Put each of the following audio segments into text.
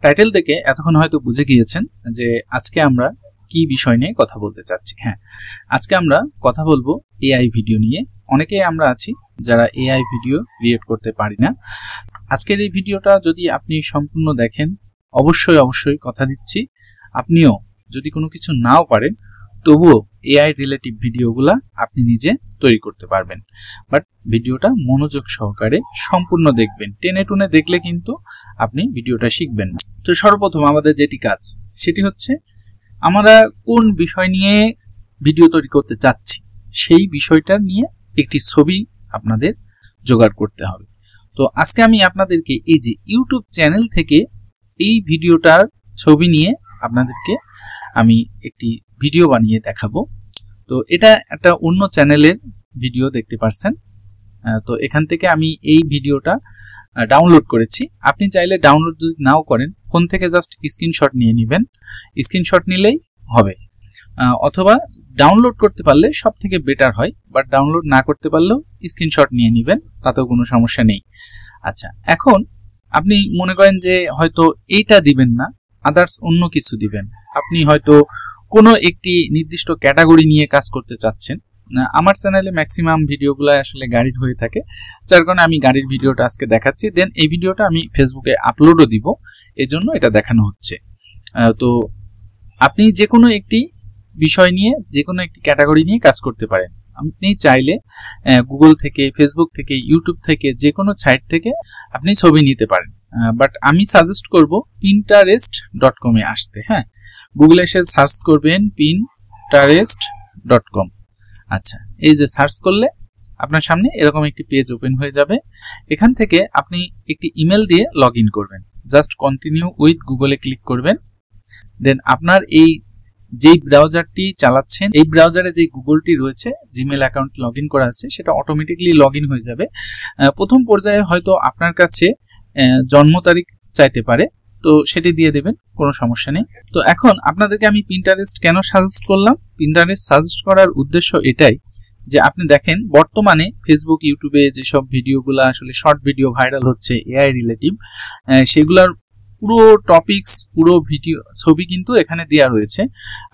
Title দেখে এতক্ষণ হয়তো বুঝে গিয়েছেন যে আজকে আমরা কি বিষয় নিয়ে কথা বলতে চাচ্ছি। হ্যাঁ, আজকে আমরা কথা বলবো এআই ভিডিও নিয়ে। অনেকেই আমরা আছি যারা এআই ভিডিও ক্রিয়েট করতে পারি না। আজকের এই ভিডিওটা যদি আপনি সম্পূর্ণ দেখেন, অবশ্যই কথা দিচ্ছি, আপনিও যদি কোনো কিছু নাও পারেন তবুও এআই রিলেটিভ ভিডিওগুলা আপনি নিজে তৈরি করতে পারবেন। বাট ভিডিওটা মনোযোগ সহকারে সম্পূর্ণ দেখবেন। টেনে টুনে দেখলে কিন্তু আপনি ভিডিওটা শিখবেন না। তো সর্বপ্রথম আমাদের যেটি কাজ সেটি হচ্ছে আমরা কোন বিষয় নিয়ে ভিডিও তৈরি করতে চাচ্ছি সেই বিষয়টা নিয়ে একটি ছবি আপনাদের জোগাড় করতে হবে। তো আজকে আমি আপনাদেরকে এই যে ইউটিউব চ্যানেল থেকে এই ভিডিওটার ছবি নিয়ে আপনাদেরকে আমি একটি ভিডিও বানিয়ে দেখাবো। তো এটা একটা অন্য চ্যানেলের ভিডিও দেখতে পারছেন। তো এখান থেকে আমি এই ভিডিওটা ডাউনলোড করেছি। আপনি চাইলে ডাউনলোড যদি নাও করেন, ফোন থেকে জাস্ট স্ক্রিনশট নিয়ে নেবেন, স্ক্রিনশট নিলেই হবে। অথবা ডাউনলোড করতে পারলে সব থেকে বেটার হয়, বাট ডাউনলোড না করতে পারলেও স্ক্রিনশট নিয়ে নেবেন, তাতেও কোনো সমস্যা নেই। আচ্ছা, এখন আপনি মনে করেন যে হয়তো এইটা দিবেন না, আদার্স অন্য কিছু দিবেন। আপনি হয়তো কোনো একটি নির্দিষ্ট ক্যাটাগরি নিয়ে কাজ করতে চাচ্ছেন। আমার চ্যানেলে ম্যাক্সিমাম ভিডিওগুলো আসলে গাড়ির হয়ে থাকে, যার কারণে আমি গাড়ির ভিডিওটা আজকে দেখাচ্ছি। দেন এই ভিডিওটা আমি ফেসবুকে আপলোডও দিব, এই জন্য এটা দেখানো হচ্ছে। তো আপনি যে কোনো একটি বিষয় নিয়ে, যে কোনো একটি ক্যাটাগরি নিয়ে কাজ করতে পারেন। আপনি চাইলে গুগল থেকে, ফেসবুক থেকে, ইউটিউব থেকে, যে কোনো সাইট থেকে আপনি ছবি নিতে পারেন। বাট আমি সাজেস্ট করব pinterest.com এ আসতে। হ্যাঁ, গুগলে এসে সার্চ করবেন pinterest.com। আচ্ছা, এই যে সার্চ করলে আপনার সামনে এরকম একটি পেজ ওপেন হয়ে যাবে। এখান থেকে আপনি একটি ইমেল দিয়ে লগ ইন করবেন। জাস্ট কন্টিনিউ উইথ গুগলে ক্লিক করবেন। দেন আপনার এই যেই ব্রাউজারটি চালাচ্ছেন, এই ব্রাউজারে যে গুগলটি রয়েছে, জিমেল অ্যাকাউন্ট লগ ইন করা আছে, সেটা অটোমেটিকলি লগ ইন হয়ে যাবে। প্রথম পর্যায়ে হয়তো আপনার কাছে জন্ম তারিখ চাইতে পারে, তো সেটি দিয়ে দেবেন, কোনো সমস্যা নেই। তো এখন আপনাদেরকে আমি পিন্টারেস্ট কেন সাজেস্ট করলাম? পিন্টারেস্ট সাজেস্ট করার উদ্দেশ্য এটাই যে আপনি দেখেন বর্তমানে ফেসবুক, ইউটিউবে যেসব ভিডিওগুলো আসলে শর্ট ভিডিও ভাইরাল হচ্ছে এআই রিলেটিভ, সেগুলোর পুরো টপিকস, পুরো ভিডিও, ছবি কিন্তু এখানে দেওয়া রয়েছে।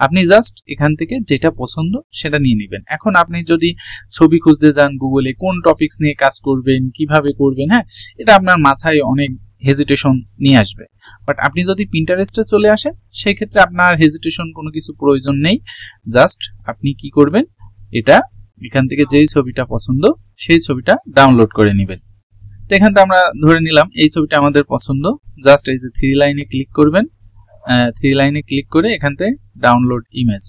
আপনি জাস্ট এখান থেকে যেটা পছন্দ সেটা নিয়ে নেবেন। এখন আপনি যদি ছবি খুঁজতে যান গুগলে, কোন টপিকস নিয়ে কাজ করবেন, কিভাবে করবেন, হ্যাঁ, এটা আপনার মাথায় অনেক হেজিটেশন নিয়ে আসবে। বাট আপনি যদি পিন্টারেস্টে চলে আসেন, সেই ক্ষেত্রে আপনার হেজিটেশন কোনো কিছু প্রয়োজন নেই। জাস্ট আপনি কি করবেন, এটা এখান থেকে যেই ছবিটা পছন্দ সেই ছবিটা ডাউনলোড করে নেবেন। তো এখান থেকে আমরা ধরে নিলাম এই ছবিটা আমাদের পছন্দ। জাস্ট এই যে 3 লাইনে ক্লিক করবেন, 3 লাইনে ক্লিক করে এখান থেকে ডাউনলোড ইমেজ,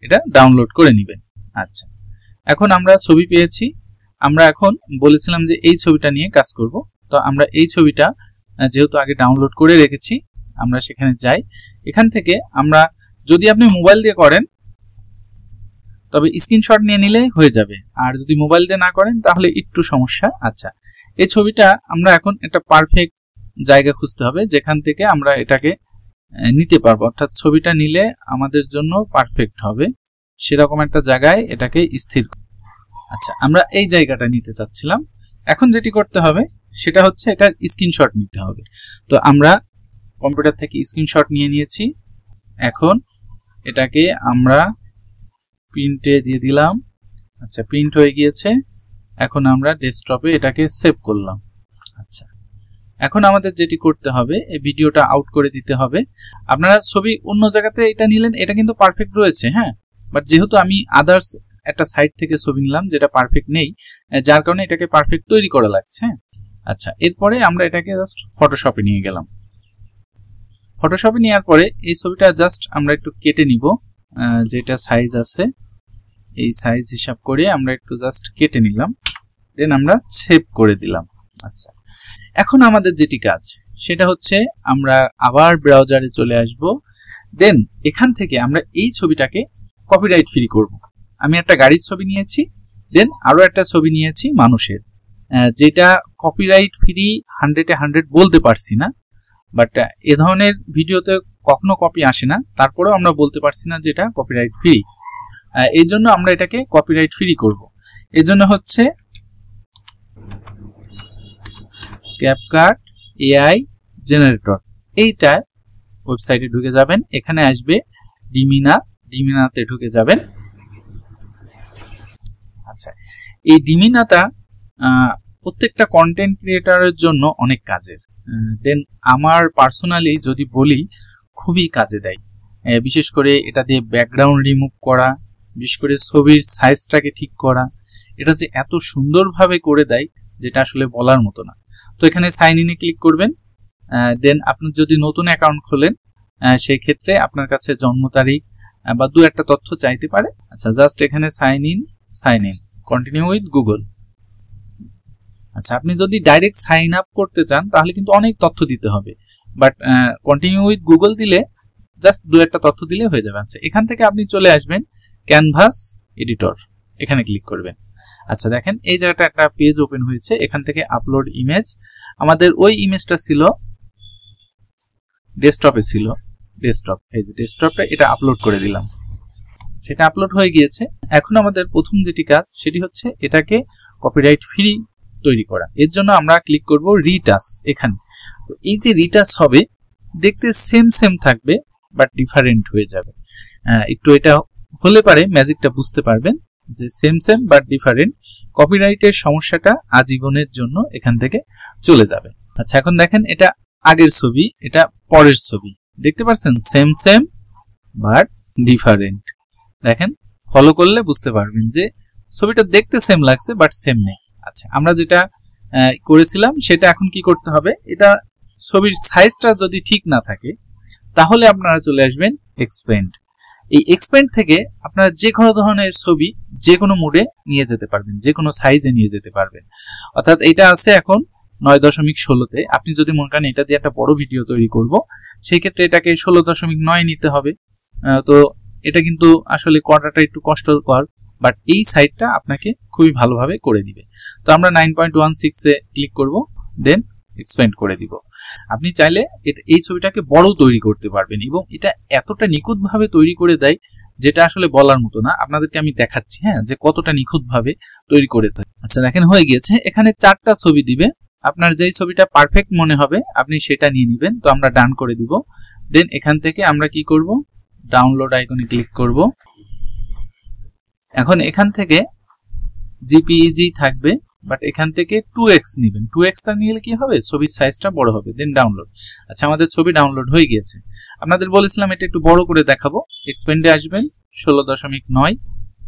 এটা ডাউনলোড করে নেবেন। আচ্ছা, এখন আমরা ছবি পেয়েছি। আমরা এখন বলেছিলাম যে এই ছবিটা নিয়ে কাজ করব। তো আমরা এই ছবিটা যেহেতু আগে ডাউনলোড করে রেখেছি, আমরা সেখানে যাই। এখান থেকে আমরা, যদি আপনি মোবাইল দিয়ে করেন তবে স্ক্রিনশট নিয়ে নিলে হয়ে যাবে, আর যদি মোবাইল দিয়ে না করেন তাহলে একটু সমস্যা। আচ্ছা, এই ছবিটা আমরা এখন একটা পারফেক্ট জায়গা খুঁজতে হবে যেখান থেকে আমরা এটাকে নিতে পারবো, অর্থাৎ ছবিটা নিলে আমাদের জন্য পারফেক্ট হবে, সেরকম একটা জায়গায় এটাকে স্থির। আচ্ছা, আমরা এই জায়গাটা নিতে চাচ্ছিলাম। এখন যেটি করতে হবে সেটা হচ্ছে এটার স্ক্রিনশট নিতে হবে। তো আমরা কম্পিউটার থেকে স্ক্রিনশট নিয়ে নিয়েছি। এখন এটাকে আমরা প্রিন্টে দিয়ে দিলাম। আচ্ছা, প্রিন্ট হয়ে গিয়েছে। এখন আমরা ডেস্কটপে এটাকে সেভ করলাম। আচ্ছা, এখন আমাদের যেটি করতে হবে, এই ভিডিওটা আউট করে দিতে হবে। আপনারা ছবি অন্য জায়গাতে এটা নিলেন, এটা কিন্তু পারফেক্ট রয়েছে, হ্যাঁ, বাট যেহেতু আমি আদার্স একটা সাইট থেকে ছবি নিলাম যেটা পারফেক্ট নেই, যার কারণে এটাকে পারফেক্ট তৈরি করা লাগছে। আচ্ছা, এরপরে আমরা এটাকে জাস্ট ফটোশপে নিয়ে গেলাম। ফটোশপে নেওয়ার পরে এই ছবিটা জাস্ট আমরা একটু কেটে নিব, যেটা সাইজ আছে এই সাইজ হিসাব করে আমরা একটু জাস্ট কেটে নিলাম। দেন আমরা সেভ করে দিলাম। আচ্ছা, এখন আমাদের যেটি কাজ সেটা হচ্ছে আমরা আবার ব্রাউজারে চলে আসব। দেন এখান থেকে আমরা এই ছবিটাকে কপিরাইট ফ্রি করব। আমি একটা গাড়ির ছবি নিয়েছি, দেন আরো একটা ছবি নিয়েছি মানুষের, যেটা কপিরাইট ফ্রি 100-এ 100 বলতে পারছি না, বাট এ ধরনের ভিডিওতে কখনো কপি আসে না, তারপরেও আমরা বলতে পারছি না যে এটা কপিরাইট ফ্রি। এই জন্য আমরা এটাকে কপিরাইট ফ্রি করব। এই জন্য হচ্ছে ক্যাপকাট এআই জেনারেটর, এইটা ওয়েবসাইটে ঢুকে যাবেন, এখানে আসবে ডিমিনাতে ঢুকে যাবেন। আচ্ছা, এই ডিমিনাটা প্রত্যেকটা কন্টেন্ট ক্রিয়েটরের জন্য অনেক কাজের। দেন আমার পার্সোনালি যদি বলি, খুবই কাজে দেয়। বিশেষ করে এটা দিয়ে ব্যাকগ্রাউন্ড রিমুভ করা, বিশেষ করে ছবির সাইজটাকে ঠিক করা, এটা যে এত সুন্দরভাবে করে দেয় যেটা আসলে বলার মতো না। তো এখানে সাইন ইনে ক্লিক করবেন। দেন আপনি যদি নতুন অ্যাকাউন্ট খোলেন সেই ক্ষেত্রে আপনার কাছে জন্ম তারিখ বা দু একটা তথ্য চাইতে পারে। আচ্ছা, জাস্ট এখানে sign in continue with Google. আচ্ছা, আপনি যদি ডাইরেক্ট সাইন আপ করতে চান তাহলে কিন্তু অনেক তথ্য দিতে হবে, বাট কন্টিনিউ উইথ গুগল দিলে জাস্ট দু একটা তথ্য দিলে হয়ে যাবে। আচ্ছা, এখান থেকে আপনি চলে আসবেন ক্যানভাস এডিটর, এখানে ক্লিক করবেন। আচ্ছা, দেখেন এই জায়গাটা একটা পেজ ওপেন হয়েছে, এখান থেকে আপলোড ইমেজ। আমাদের ওই ইমেজটা ছিল ডেস্কটপে, এই যে ডেস্কটপটা, এটা আপলোড করে দিলাম। সেটা আপলোড হয়ে গিয়েছে। এখন আমাদের প্রথম যেটি কাজ সেটি হচ্ছে এটাকে কপিরাইট ফ্রি তৈরি করা। এর জন্য আমরা ক্লিক করব রিটাচ। এখানে এই যে রিটাচ হবে, দেখতে সেম থাকবে বাট ডিফারেন্ট হয়ে যাবে। একটু এটা হলে পারে ম্যাজিকটা বুঝতে পারবেন যে সেম বাট ডিফারেন্ট। কপিরাইটের সমস্যাটা আজীবনের জন্য এখান থেকে চলে যাবে। আচ্ছা, এখন দেখেন এটা আগের ছবি, এটা পরের ছবি, দেখতে পাচ্ছেন সেম বাট ডিফারেন্ট। দেখেন, ফলো করলে বুঝতে পারবেন যে ছবিটা দেখতে সেম লাগছে বাট সেম নেই। আচ্ছা, আমরা যেটা করেছিলাম সেটা এখন কি করতে হবে, এটা ছবির সাইজটা যদি ঠিক না থাকে তাহলে আপনারা চলে আসবেন এক্সপেন্ড। এই এক্সপেন্ড থেকে আপনারা যে কোনো ধরনের ছবি যে কোনো মুডে নিয়ে যেতে পারবেন, যে কোনো সাইজে নিয়ে যেতে পারবেন। অর্থাৎ এটা আছে এখন 9.16-তে। আপনি যদি মনে করেন এটা দিয়ে একটা বড় ভিডিও তৈরি করব, সেই ক্ষেত্রে এটাকে 16.9 নিতে হবে। তো এটা কিন্তু আসলে করাটা একটু কষ্টকর, বাট এই সাইটটা আপনাকে খুবই ভালোভাবে করে দিবে। তো আমরা 9.16-এ ক্লিক করব, দেন এক্সপেন্ড করে দিব। আপনি চাইলে এই ছবিটাকে বড় তৈরি করতে পারবেন এবং এটা এতটা নিখুঁতভাবে তৈরি করে দেয় যেটা আসলে বলার মতো না। আপনাদেরকে আমি দেখাচ্ছি হ্যাঁ, যে কতটা নিখুঁতভাবে তৈরি করে দেয়। আচ্ছা, দেখেন হয়ে গিয়েছে। এখানে 4টা ছবি দিবে, আপনার যেই ছবিটা পারফেক্ট মনে হবে আপনি সেটা নিয়ে নেবেন। তো আমরা ডান করে দিব। দেন এখান থেকে আমরা কি করব, ডাউনলোড আইকনে ক্লিক করব। এখন এখান থেকে জিপিইজি থাকবে, বাট এখান থেকে 2x নেবেন। 2x টা নিলে কি হবে, ছবির সাইজটা বড় হবে। দেন ডাউনলোড। আচ্ছা, আমাদের ছবি ডাউনলোড হয়ে গিয়েছে। আপনাদের বলেছিলাম এটা একটু বড় করে দেখাবো। এক্সপেন্ডে আসবেন 16.9,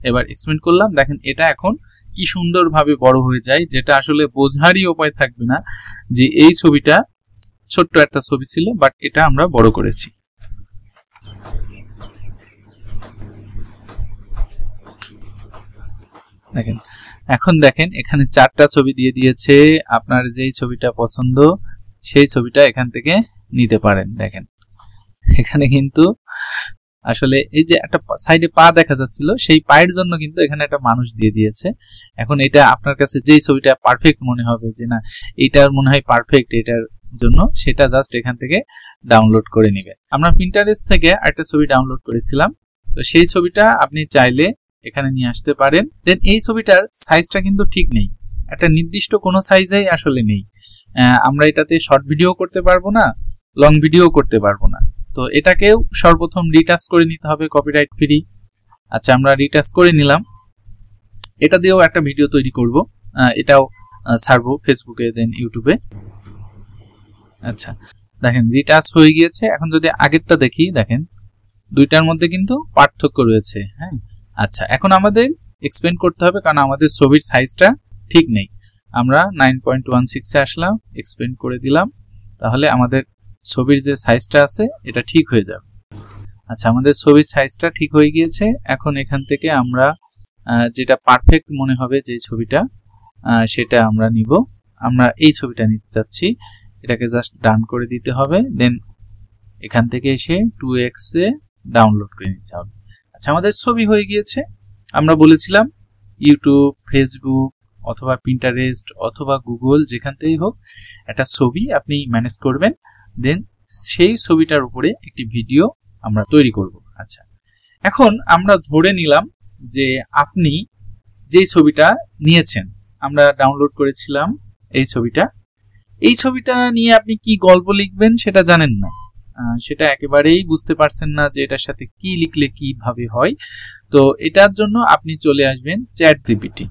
এবার এক্সপেন্ড করলাম। দেখেন এটা এখন কি সুন্দরভাবে বড় হয়ে যায়, যেটা আসলে বোঝারই উপায় থাকবে না যে এই ছবিটা ছোট্ট একটা ছবি ছিল, বাট এটা আমরা বড় করেছি। দেখেন, এখন দেখেন এখানে 4টা ছবি দিয়ে দিয়েছে। আপনার যেই ছবিটা পছন্দ সেই ছবিটা এখান থেকে নিতে পারেন। দেখেন এখানে কিন্তু আসলে এই যে একটা সাইডে পা দেখা যাচ্ছিল, সেই পায়ের জন্য কিন্তু এখানে একটা মানুষ দিয়ে দিয়েছে। এখন এটা আপনার কাছে যেই ছবিটা পারফেক্ট মনে হবে যে না এইটার মনে হয় পারফেক্ট এটার জন্য, সেটা জাস্ট এখান থেকে ডাউনলোড করে নেবেন। আমরা পিন্টারেস্ট থেকে একটা ছবি ডাউনলোড করেছিলাম, তো সেই ছবিটা আপনি চাইলে এখানে নিয়ে আসতে পারেন। দেন এই ছবিটার সাইজটা কিন্তু ঠিক নেই, একটা নির্দিষ্ট কোনো সাইজেই আসলে নেই। আমরা এটাতে শর্ট ভিডিও করতে পারবো না, লং ভিডিও করতে পারবো না। তো এটাকেও সর্বপ্রথম রিটাচ করে নিতে হবে কপিরাইট ফ্রি। আচ্ছা, আমরা রিটাচ করে নিলাম। এটা দিয়েও একটা ভিডিও তৈরি করব, এটাও ছাড়বো ফেসবুকে দেন ইউটিউবে। আচ্ছা, দেখেন রিটাচ হয়ে গিয়েছে। এখন যদি আগেরটা দেখি, দেখেন দুইটার মধ্যে কিন্তু পার্থক্য রয়েছে। হ্যাঁ, আচ্ছা, এখন আমাদের এক্সপেন্ড করতে হবে কারণ আমাদের ছবির সাইজটা ঠিক নেই। আমরা 9.16-এ আসলাম, এক্সপেন্ড করে দিলাম, তাহলে আমাদের ছবির যে সাইজটা আছে এটা ঠিক হয়ে যাবে। আচ্ছা, আমাদের ছবির সাইজটা ঠিক হয়ে গিয়েছে। এখন এখান থেকে আমরা যেটা পারফেক্ট মনে হবে যে ছবিটা, সেটা আমরা নিব। আমরা এই ছবিটা নিতে চাচ্ছি, এটাকে জাস্ট ডান করে দিতে হবে। দেন এখান থেকে এসে 2x-এ ডাউনলোড করে নিতে হবে। আচ্ছা, আমাদের ছবি হয়ে গিয়েছে। আমরা বলেছিলাম ইউটিউব, ফেসবুক অথবা পিন্টারেস্ট অথবা গুগল, যেখান থেকেই হোক একটা ছবি আপনি ম্যানেজ করবেন। দেন সেই ছবিটার উপরে একটি ভিডিও আমরা তৈরি করব। আচ্ছা, এখন আমরা ধরে নিলাম যে আপনি যেই ছবিটা নিয়েছেন, আমরা ডাউনলোড করেছিলাম এই ছবিটা নিয়ে আপনি কি গল্প লিখবেন সেটা জানেন না। সেটা একেবারেই বুঝতে পারছেন না যে এটার সাথে কি লিখলে কিভাবে হয়, তো এটার জন্য আপনি চলে আসবেন চ্যাট জিপিটি।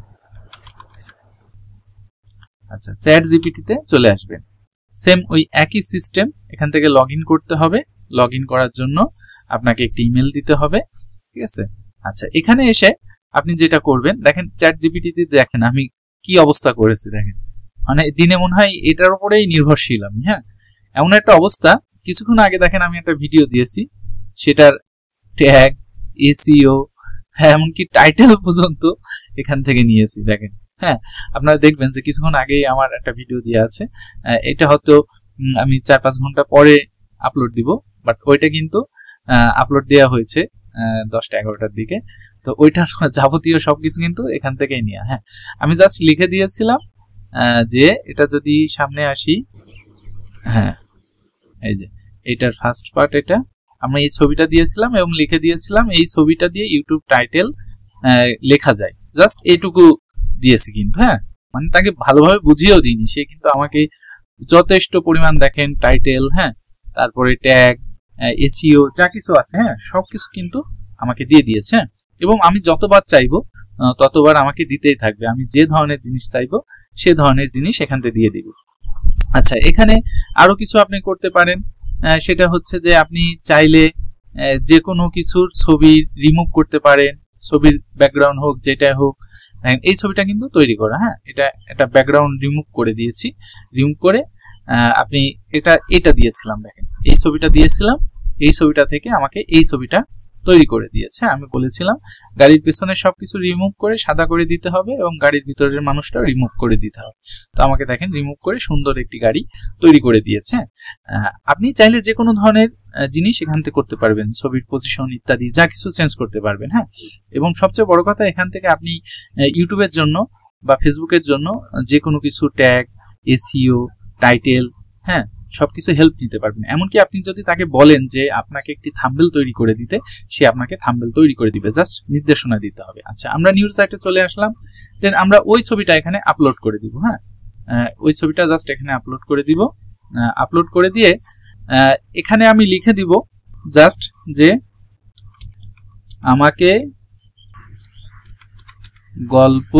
আচ্ছা, চ্যাট জিপিটিতে চলে আসবেন, সেম ওই একই সিস্টেম, এখান থেকে লগ ইন করতে হবে। লগ ইন করার জন্য আপনাকে একটি ইমেল দিতে হবে, ঠিক আছে। আচ্ছা, এখানে এসে আপনি যেটা করবেন, দেখেন চ্যাট জিপিটিতে দেখেন আমি কি অবস্থা করেছি, দেখেন মানে দিনে মনে হয় এটার উপরেই নির্ভরশীল আমি। হ্যাঁ, এমন একটা অবস্থা, কিছুক্ষণ আগে দেখেন আমি একটা ভিডিও দিয়েছি, সেটার ট্যাগ, এসইও, হ্যাঁ এমনকি টাইটেল পর্যন্ত এখান থেকে নিয়েছি। দেখেন, হ্যাঁ আপনারা দেখবেন যে কিছুক্ষণ আগেই আমার একটা ভিডিও দেওয়া আছে, এটা হয়তো আমি 4-5 ঘন্টা পরে আপলোড দিব, বাট ওইটা কিন্তু আপলোড দেওয়া হয়েছে 10টা-11টার দিকে, তো ওইটার যাবতীয় সবকিছু কিন্তু এখান থেকেই নেওয়া। হ্যাঁ, আমি জাস্ট লিখে দিয়েছিলাম যে এটা যদি সামনে আসি, হ্যাঁ এই যে এটার ফার্স্ট পার্ট, এটা আমরা এই ছবিটা দিয়েছিলাম এবং লিখে দিয়েছিলাম এই ছবিটা দিয়ে ইউটিউব টাইটেল লেখা যায়, জাস্ট এইটুকু দিয়েছি কিন্তু। হ্যাঁ, মানে তাকে ভালোভাবে বুঝিয়েও দিইনি, সে কিন্তু আমাকে যথেষ্ট পরিমাণ দেখেন টাইটেল, হ্যাঁ তারপরে ট্যাগ, এসইও যা কিছু আছে, হ্যাঁ সবকিছু কিন্তু আমাকে দিয়ে দিয়েছে। এবং আমি যতবার চাইবো ততবার আমাকে দিতেই থাকবে, আমি যে ধরনের জিনিস চাইবো সে ধরনের জিনিস এখান থেকে দিয়ে দিব। আচ্ছা, এখানে আরো কিছু আপনি করতে পারেন, সেটা হচ্ছে যে আপনি চাইলে যে কোনো কিছুর ছবি রিমুভ করতে পারেন, ছবির ব্যাকগ্রাউন্ড হোক যেটা হোক। এই ছবিটা কিন্তু তৈরি করা, হ্যাঁ এটা ব্যাকগ্রাউন্ড রিমুভ করে দিয়েছি, রিমুভ করে আপনি এটা দিয়েছিলাম, দেখেন এই ছবিটা দিয়েছিলাম, এই ছবিটা থেকে আমাকে এই ছবিটা তৈরি করে দিয়েছে। আমি বলেছিলাম গাড়ির পেছনে সবকিছু রিমুভ করে সাদা করে দিতে হবে এবং গাড়ির ভিতরের মানুষটা রিমুভ করে দিতে হবে, তো আমাকে দেখেন রিমুভ করে সুন্দর একটি গাড়ি তৈরি করে দিয়েছে। আপনি চাইলে যে কোনো ধরনের জিনিস এখান থেকে করতে পারবেন, ছবির পজিশন ইত্যাদি যা কিছু চেঞ্জ করতে পারবেন। হ্যাঁ, এবং সবচেয়ে বড় কথা, এখান থেকে আপনি ইউটিউবের জন্য বা ফেসবুকের জন্য যে কোনো কিছু ট্যাগ, এসইও, টাইটেল, হ্যাঁ সবকিছু হেল্প নিতে পারবেন। এমনকি আপনি যদি তাকে বলেন যে আপনাকে একটি থাম্বনেল তৈরি করে দিতে, সে আপনাকে থাম্বনেল তৈরি করে দিবে, জাস্ট নির্দেশনা দিতে হবে। আচ্ছা, আমরা নিউজ সাইটে চলে আসলাম, দেন আমরা ওই ছবিটা এখানে আপলোড করে দিব। হ্যাঁ, ওই ছবিটা জাস্ট এখানে আপলোড করে দিব। আপলোড করে দিয়ে এখানে আমি লিখে দিব জাস্ট যে আমাকে গল্প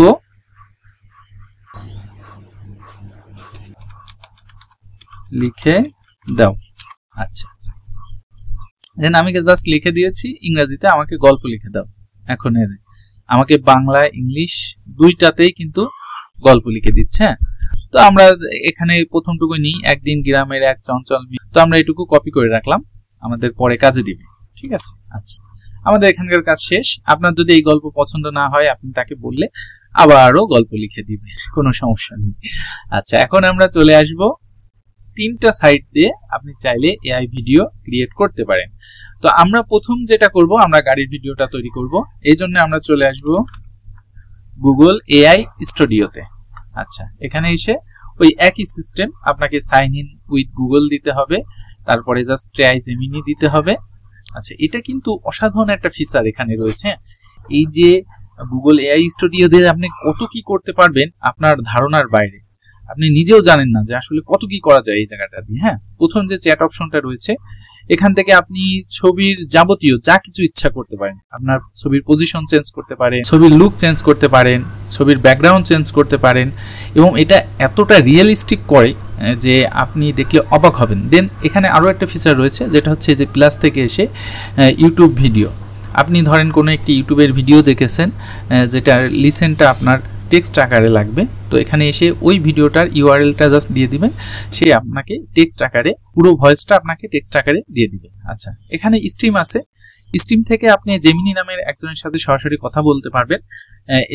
লিখে দাও। আচ্ছা, দেন আমি জাস্ট লিখে দিয়েছি ইংরেজিতে আমাকে গল্প লিখে দাও। এখন আমাকে বাংলা ইংলিশ দুইটাতেই কিন্তু গল্প লিখে দিচ্ছে। তো আমরা এখানে প্রথমটুকু নিই, একদিন গ্রামের এক চঞ্চল মেয়ে, তো আমরা এটুকু কপি করে রাখলাম, আমাদের পরে কাজে দিবে, ঠিক আছে। আচ্ছা, আমাদের এখানকার কাজ শেষ। আপনার যদি এই গল্প পছন্দ না হয় আপনি তাকে বললে আবারও গল্প লিখে দিবে, কোনো সমস্যা নেই। আচ্ছা, এখন আমরা চলে আসব 3টা সাইট দিয়ে আপনি চাইলে এআই ভিডিও ক্রিয়েট করতে পারেন। তো আমরা প্রথম যেটা করব, আমরা গাড়ির ভিডিওটা তৈরি করব, এই জন্য আমরা চলে আসব গুগল এআই স্টুডিওতে। আচ্ছা, এখানে এসে ওই একই সিস্টেম, আপনাকে সাইন ইন উইথ গুগল দিতে হবে, তারপরে জাস্ট ট্রাই জেমিনি দিতে হবে। আচ্ছা, এটা কিন্তু অসাধারণ একটা ফিচার এখানে রয়েছে, এই যে গুগল এআই স্টুডিও দিয়ে আপনি কত কি করতে পারবেন আপনার ধারণার বাইরে, আপনি নিজেও জানেন না যে আসলে কত কি করা যায় এই জায়গাটা দিয়ে। হ্যাঁ, প্রথম যে চ্যাট অপশনটা রয়েছে, এখান থেকে আপনি ছবির যাবতীয় যা কিছু ইচ্ছা করতে পারেন, আপনার ছবির পজিশন চেঞ্জ করতে পারেন, ছবির লুক চেঞ্জ করতে পারেন, ছবির ব্যাকগ্রাউন্ড চেঞ্জ করতে পারেন, এবং এটা এতটা রিয়েলিস্টিক করে যে আপনি দেখলে অবাক হবেন। দেন এখানে আরও একটা ফিচার রয়েছে, যেটা হচ্ছে যে প্লাস থেকে এসে ইউটিউব ভিডিও, আপনি ধরেন কোনো একটি ইউটিউবের ভিডিও দেখেছেন যেটার লিসেনটা আপনার টেক্সট আকারে লাগবে, তো এখানে এসে ওই ভিডিওটার ইউআরএলটা জাস্ট দিয়ে দিবেন, সে আপনাকে টেক্সট আকারে পুরো ভয়েসটা আপনাকে টেক্সট আকারে দিয়ে দিবে। আচ্ছা, এখানে স্ট্রিম আছে, স্ট্রিম থেকে আপনি জেমিনি নামের একজনের সাথে সরাসরি কথা বলতে পারবেন।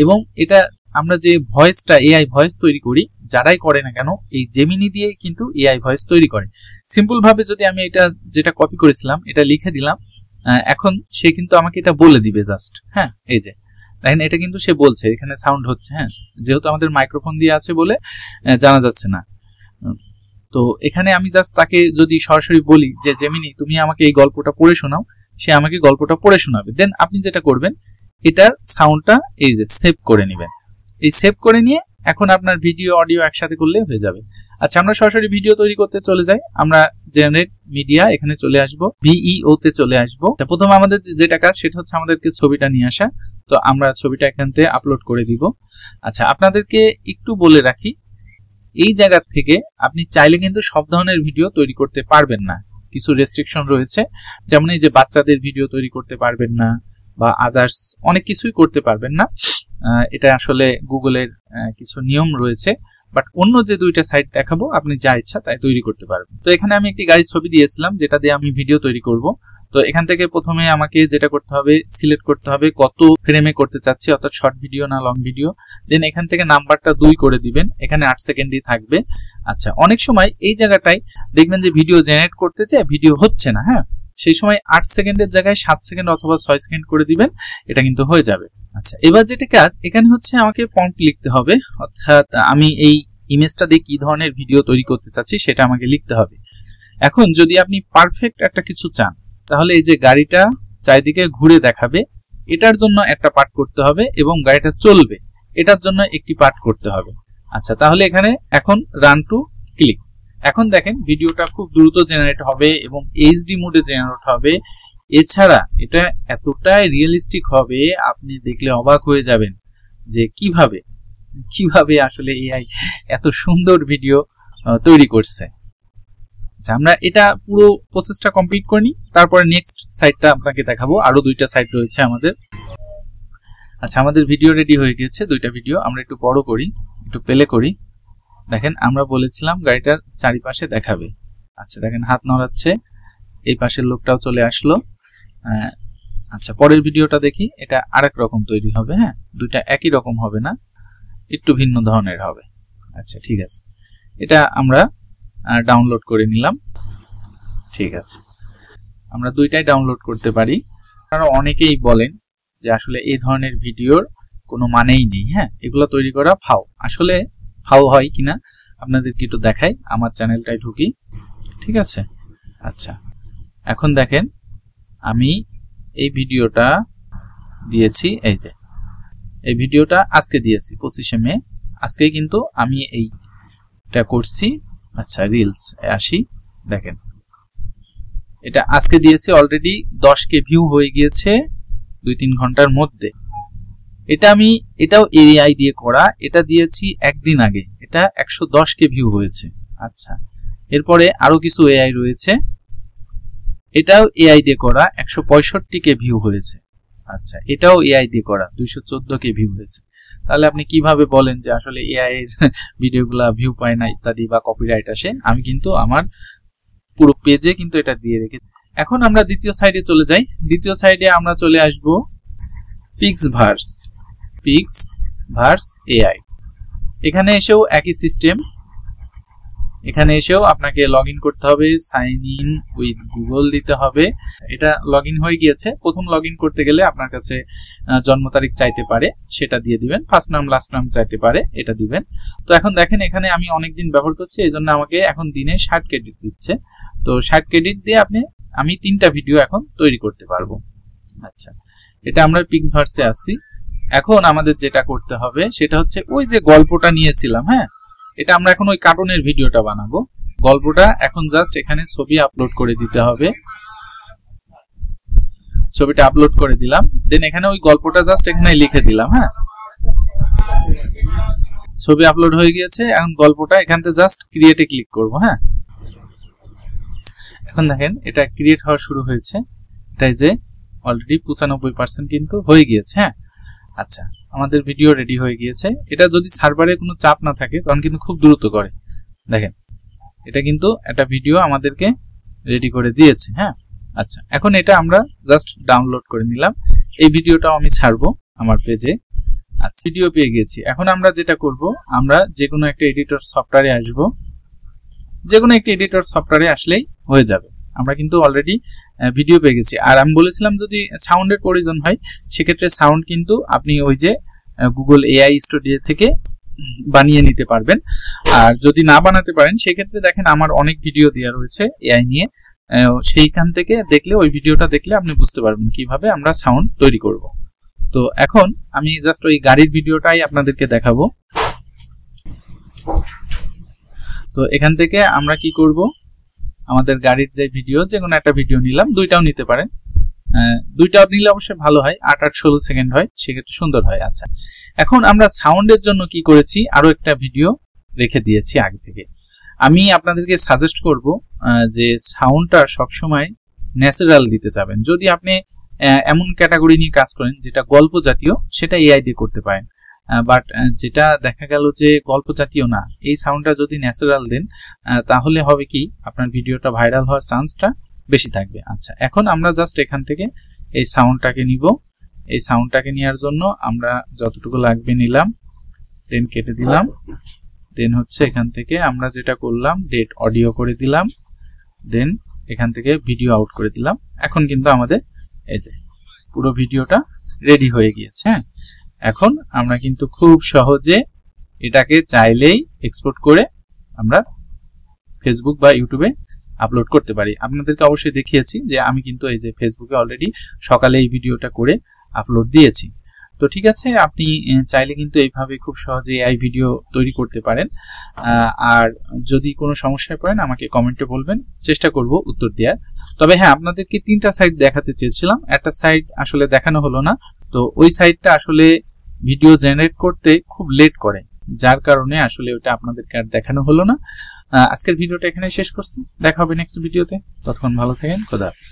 এবং এটা আমরা যে ভয়েসটা এআই ভয়েস তৈরি করি, যারাই করে না কেন এই জেমিনি দিয়ে কিন্তু এআই ভয়েস তৈরি করে। সিম্পল ভাবে যদি আমি এটা যেটা কপি করেছিলাম এটা লিখে দিলাম, এখন সে কিন্তু আমাকে এটা বলে দিবে জাস্ট। হ্যাঁ, এই যে দেখেন এটা কিন্তু সে বলছে, এখানে সাউন্ড হচ্ছে। হ্যাঁ, যেহেতু আমাদের মাইক্রোফোন দিয়ে আছে বলে জানা যাচ্ছে না। তো এখানে আমি জাস্ট তাকে যদি সরাসরি বলি যে জেমিনি তুমি আমাকে এই গল্পটা পড়ে শোনাও, সে আমাকে গল্পটা পড়ে শোনাবে। দেন আপনি যেটা করবেন, এটার সাউন্ডটা এই যে সেভ করে নেবেন। এই সেভ করে নিয়ে এখন আপনার ভিডিও অডিও একসাথে করলে হয়ে যাবে। আচ্ছা, আমরা সরাসরি ভিডিও তৈরি করতে চলে যাই। আমরা জেনারেট মিডিয়া এখানে চলে আসব, ভিইও তে চলে আসব। প্রথম আমাদের যেটা কাজ সেটা হচ্ছে আমাদেরকে ছবিটা নিয়ে আসা। তো আমরা ছবিটা এখান থেকে আপলোড করে দিব। আচ্ছা, আপনাদেরকে একটু বলে রাখি, এই জায়গা থেকে আপনি চাইলে কিন্তু সব ধরনের ভিডিও তৈরি করতে পারবেন না, কিছু রেস্ট্রিকশন রয়েছে। যেমন এই যে বাচ্চাদের ভিডিও তৈরি করতে পারবেন না বা আদার্স অনেক কিছুই করতে পারবেন না। এটা আসলে গুগলের কিছু নিয়ম রয়েছে। বাট অন্য যে দুইটা সাইট দেখাবো আপনি যা ইচ্ছা তাই তৈরি করতে পারবেন। তো এখানে আমি একটি গাড়ির ছবি দিয়েছিলাম যেটা দিয়ে আমি ভিডিও তৈরি করব। তো এখান থেকে প্রথমে আমাকে যেটা করতে হবে, সিলেক্ট করতে হবে কত ফ্রেমে করতে চাচ্ছি, অর্থাৎ শর্ট ভিডিও না লং ভিডিও। দেন এখান থেকে নাম্বারটা 2 করে দিবেন, এখানে 8 সেকেন্ডই থাকবে। আচ্ছা, অনেক সময় এই জায়গাটায় দেখবেন যে ভিডিও জেনারেট করতে চায়, ভিডিও হচ্ছে না। হ্যাঁ, সেই সময় 8 সেকেন্ডের জায়গায় 7 সেকেন্ড অথবা 6 সেকেন্ড করে দিবেন, এটা কিন্তু হয়ে যাবে। আচ্ছা, এবার যেটা কাজ, এখানে হচ্ছে আমাকে প্রম্পট লিখতে হবে, অর্থাৎ আমি এই ইমেজটা দিয়ে কি ধরনের ভিডিও তৈরি করতে চাচ্ছি সেটা আমাকে লিখতে হবে। এখন যদি আপনি পারফেক্ট একটা কিছু চান, তাহলে এই যে গাড়িটা চারিদিকে ঘুরে দেখাবে, এটার জন্য একটা পার্ট করতে হবে, এবং গাড়িটা চলবে এটার জন্য একটি পার্ট করতে হবে। আচ্ছা, তাহলে এখানে এখন রান টু ক্লিক। এখন দেখেন ভিডিওটা খুব দ্রুত জেনারেট হবে এবং এইচডি মোডে জেনারেট হবে। এছাড়া এটা এতটাই রিয়েলিস্টিক হবে, আপনি দেখলে অবাক হয়ে যাবেন যে কিভাবে আসলে এআই এত সুন্দর ভিডিও তৈরি করছে। আচ্ছা, আমরা এটা পুরো প্রসেসটা কমপ্লিট করে নিই, তারপরে নেক্সট সাইটটা আপনাকে দেখাবো। আরো দুইটা সাইট রয়েছে আমাদের। আচ্ছা, আমাদের ভিডিও রেডি হয়ে গেছে, দুইটা ভিডিও। আমরা একটু বড় করি, একটু প্লে করি। দেখেন, আমরা বলেছিলাম গাড়িটার চারিপাশে দেখাবে। আচ্ছা, দেখেন হাত নড়াচ্ছে, এই পাশের লোকটাও চলে আসলো। আচ্ছা, পরের ভিডিওটা দেখি, এটা আরেক রকম তৈরি হবে। হ্যাঁ, দুইটা একই রকম হবে না, একটু ভিন্ন ধরনের হবে। আচ্ছা, ঠিক আছে, এটা আমরা ডাউনলোড করে নিলাম। ঠিক আছে, আমরা দুইটাই ডাউনলোড করতে পারি। আপনারা অনেকেই বলেন যে আসলে এই ধরনের ভিডিওর কোনো মানেই নেই। হ্যাঁ, এগুলো তৈরি করা ফাও। আসলে ফাও হয় কিনা আপনাদেরকে একটু দেখাই। আমার চ্যানেলটায় ঢুকি, ঠিক আছে। আচ্ছা, এখন দেখেন আমি এই ভিডিওটা দিয়েছি, এই যে এই ভিডিওটা আজকে দিয়েছি 25শে মে। আজকে কিন্তু আমি এইটা করছি। আচ্ছা, রিলস আসি, দেখেন এটা আজকে দিয়েছি, অলরেডি 10K ভিউ হয়ে গিয়েছে 2-3 ঘন্টার মধ্যে। এটাও এআই দিয়ে করা, এটা দিয়েছি একদিন আগে, এটা 110K ভিউ হয়েছে। আচ্ছা, এরপরে আরো কিছু এআই রয়েছে, এটাও এআই দিয়ে করা, 165K ভিউ হয়েছে। আচ্ছা, এটাও এআই দিয়ে করা, 214K ভিউ হয়েছে। তাহলে আপনি কিভাবে বলেন যে আসলে এআই এর ভিডিওগুলা ভিউ পায় না ইত্যাদি বা কপিরাইট আসে? আমি কিন্তু আমার পুরো পেজে কিন্তু এটা দিয়ে রেখেছি। এখন আমরা দ্বিতীয় সাইডে চলে যাই। দ্বিতীয় সাইডে আমরা চলে আসব পিক্সভার্স এআই। এখানে এসেও একই সিস্টেম, এখানে এসেও আপনাকে লগইন করতে হবে, সাইন ইন উইথ গুগল দিতে হবে। এটা লগইন হয়ে গিয়েছে। প্রথম লগইন করতে গেলে আপনার কাছে জন্ম তারিখ চাইতে পারে, সেটা দিয়ে দিবেন। ফার্স্ট নাম লাস্ট নাম চাইতে পারে, এটা দিবেন। তো এখন দেখেন এখানে আমি অনেকদিন ব্যবহার করছি, এই জন্য আমাকে এখন দিনে 60 ক্রেডিট দিচ্ছে। তো 60 ক্রেডিট দিয়ে আমি 3টা ভিডিও এখন তৈরি করতে পারবো। আচ্ছা, এটা আমরা পিক্সভার্সে আসি। এখন আমাদের যেটা করতে হবে সেটা হচ্ছে ওই যে গল্পটা নিয়েছিলাম, হ্যাঁ, এটা আমরা এখন ওই কার্টুনের ভিডিওটা বানাবো। গল্পটা এখন জাস্ট এখানে ছবি আপলোড করে দিতে হবে। ছবিটা আপলোড করে দিলাম, দেন এখানে ওই গল্পটা জাস্ট এখানে লিখে দিলাম। হ্যাঁ, ছবি আপলোড হয়ে গিয়েছে। এখন গল্পটা এখান থেকে জাস্ট ক্রিয়েটে ক্লিক করব। হ্যাঁ, এখন দেখেন এটা ক্রিয়েট হওয়া শুরু হয়েছে। এটাই যে অলরেডি 95% কিন্তু হয়ে গিয়েছে। হ্যাঁ, আচ্ছা, আমাদের ভিডিও রেডি হয়ে গিয়েছে। এটা যদি সার্ভারে কোনো চাপ না থাকে তখন কিন্তু খুব দ্রুত করে। দেখেন এটা কিন্তু একটা ভিডিও আমাদেরকে রেডি করে দিয়েছে। হ্যাঁ, আচ্ছা, এখন এটা আমরা জাস্ট ডাউনলোড করে নিলাম। এই ভিডিওটাও আমি ছাড়বো আমার পেজে। আচ্ছা, ভিডিও পেয়ে গেছি। এখন আমরা যেটা করব, আমরা যে কোনো একটা এডিটর সফটওয়্যারে আসব। যে কোনো একটা এডিটর সফটওয়্যারে আসলেই হয়ে যাবে। আমরা কিন্তু অলরেডি ভিডিও পেয়ে গেছি। আর আমি বলেছিলাম যদি সাউন্ডের প্রয়োজন হয় সেক্ষেত্রে সাউন্ড কিন্তু আপনি ওই যে গুগল এআই স্টুডিও থেকে বানিয়ে নিতে পারবেন। আর যদি না বানাতে পারেন সেক্ষেত্রে দেখেন আমার অনেক ভিডিও দেওয়া রয়েছে এআই নিয়ে, সেইখান থেকে দেখলে, ওই ভিডিওটা দেখলে আপনি বুঝতে পারবেন কিভাবে আমরা সাউন্ড তৈরি করব। তো এখন আমি জাস্ট ওই গাড়ির ভিডিওটাই আপনাদেরকে দেখাবো। তো এখান থেকে আমরা কি করব, আমাদের গাড়ির যে ভিডিও, যে কোনো একটা ভিডিও নিলাম, দুইটাও নিতে পারেন, দুইটাও নিলে অবশ্যই ভালো হয়, 8-8-16 সেকেন্ড হয়, সেক্ষেত্রে সুন্দর হয়। আচ্ছা, এখন আমরা সাউন্ডের জন্য কি করেছি, আরো একটা ভিডিও রেখে দিয়েছি আগে থেকে। আমি আপনাদেরকে সাজেস্ট করব যে সাউন্ডটা সবসময় ন্যাচারাল দিতে যাবেন। যদি আপনি এমন ক্যাটাগরি নিয়ে কাজ করেন যেটা গল্প জাতীয়, সেটা এআই দিয়ে করতে পারেন, বাট যেটা দেখা গেল যে গল্প জাতীয় না, এই সাউন্ডটা যদি ন্যাচারাল দেন তাহলে হবে কি, আপনার ভিডিওটা ভাইরাল হওয়ার চান্সটা বেশি থাকবে। আচ্ছা, এখন আমরা জাস্ট এখান থেকে এই সাউন্ডটাকে নিব। এই সাউন্ডটাকে নেওয়ার জন্য আমরা যতটুকু লাগবে নিলাম, দেন কেটে দিলাম। দেন হচ্ছে এখান থেকে আমরা যেটা করলাম, ডেট অডিও করে দিলাম, দেন এখান থেকে ভিডিও আউট করে দিলাম। এখন কিন্তু আমাদের এই যে পুরো ভিডিওটা রেডি হয়ে গিয়েছে। হ্যাঁ, এখন আমরা কিন্তু খুব সহজে এটাকে চাইলেই এক্সপোর্ট করে আমরা ফেসবুক বা ইউটিউবে আপলোড করতে পারি। আপনাদেরকে অবশ্যই দেখিয়েছি যে আমি কিন্তু এই যে ফেসবুকে অলরেডি সকালে এই ভিডিওটা করে আপলোড দিয়েছি। তো ঠিক আছে, আপনি চাইলে কিন্তু এইভাবে খুব সহজে এআই ভিডিও তৈরি করতে পারেন। আর যদি কোনো সমস্যায় পড়েন আমাকে কমেন্টে বলবেন, চেষ্টা করব উত্তর দেওয়ার। তবে হ্যাঁ, আপনাদেরকে 3টা সাইট দেখাতে চেয়েছিলাম, একটা সাইট আসলে দেখানো হলো না। তো ওই সাইটটা আসলে ভিডিও জেনারেট করতে খুব লেট করে, যার কারণে আসলে ওটা আপনাদেরকে আর দেখানো হলো না। আজকের ভিডিওটা এখানে শেষ করছি, দেখা হবে নেক্সট ভিডিওতে। ততক্ষণ ভালো থাকেন, খোদা হাফেজ।